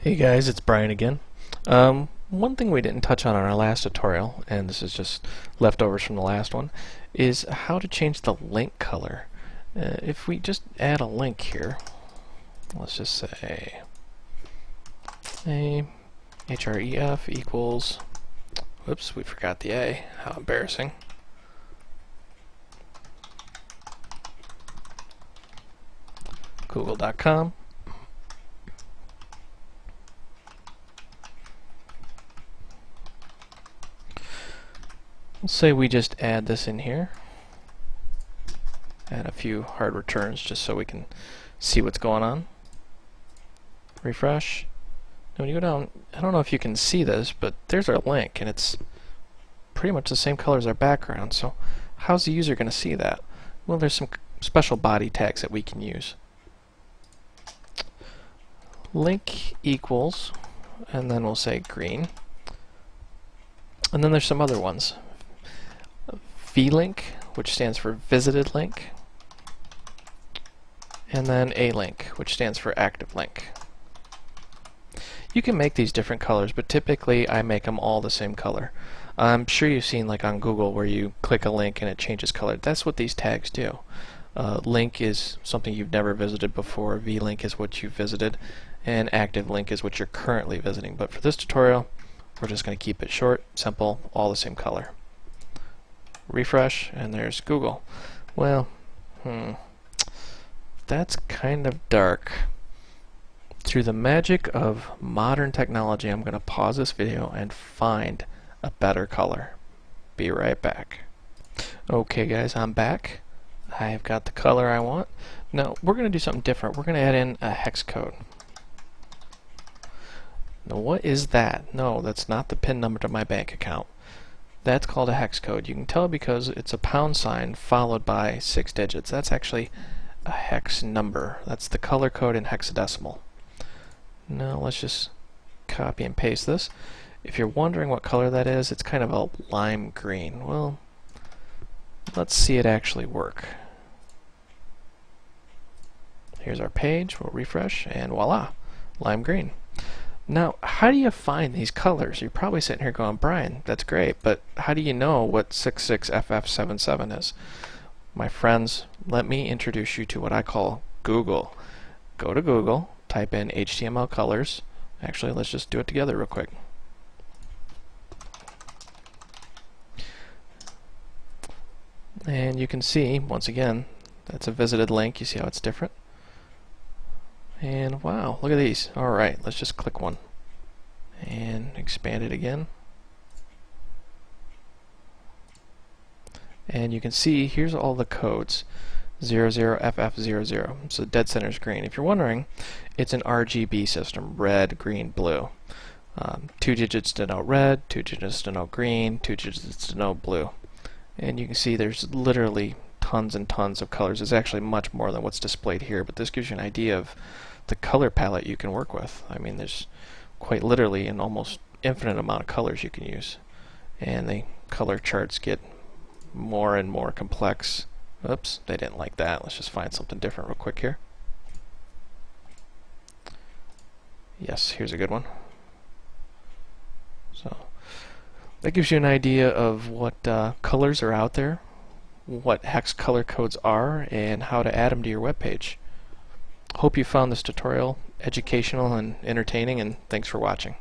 Hey guys, it's Brian again. One thing we didn't touch on in our last tutorial, and this is just leftovers from the last one, is how to change the link color. If we just add a link here, let's just say a href equals, whoops, we forgot the A, how embarrassing. Google.com. Let's say we just add this in here, add a few hard returns just so we can see what's going on. Refresh. Now when you go down, I don't know if you can see this, but there's our link and it's pretty much the same color as our background. So how's the user going to see that? Well, there's some special body tags that we can use. Link equals, and then we'll say green. And then there's some other ones. VLink, which stands for visited link, and then A link, which stands for active link. You can make these different colors, but typically I make them all the same color. I'm sure you've seen like on Google where you click a link and it changes color. That's what these tags do. Link is something you've never visited before, VLink is what you've visited, and active link is what you're currently visiting. But for this tutorial, we're just going to keep it short, simple, all the same color. Refresh, and there's Google. Well, that's kind of dark. Through the magic of modern technology, I'm going to pause this video and find a better color. Be right back. Okay guys, I'm back. I've got the color I want. Now we're going to do something different. We're going to add in a hex code. Now what is that? No, that's not the PIN number to my bank account. That's called a hex code. You can tell because it's a pound sign followed by 6 digits. That's actually a hex number. That's the color code in hexadecimal. Now let's just copy and paste this. If you're wondering what color that is, it's kind of a lime green. Well, let's see it actually work. Here's our page. We'll refresh and voila, lime green. Now, how do you find these colors? You're probably sitting here going, Brian, that's great, but how do you know what 66FF77 is? My friends, let me introduce you to what I call Google. Go to Google, type in HTML colors. Actually, let's just do it together real quick. And you can see, once again, that's a visited link. You see how it's different? And wow, look at these. Alright, let's just click one and expand it again. And you can see here's all the codes. 00FF00. So dead center is green. If you're wondering, it's an RGB system, red, green, blue. 2 digits denote red, 2 digits denote green, 2 digits denote blue. And you can see there's literally tons and tons of colors. There's actually much more than what's displayed here, but this gives you an idea of the color palette you can work with. I mean, there's quite literally an almost infinite amount of colors you can use, and the color charts get more and more complex. Oops, they didn't like that. Let's just find something different real quick here. Yes, here's a good one. So that gives you an idea of what colors are out there, what hex color codes are, and how to add them to your web page. Hope you found this tutorial educational and entertaining, and thanks for watching.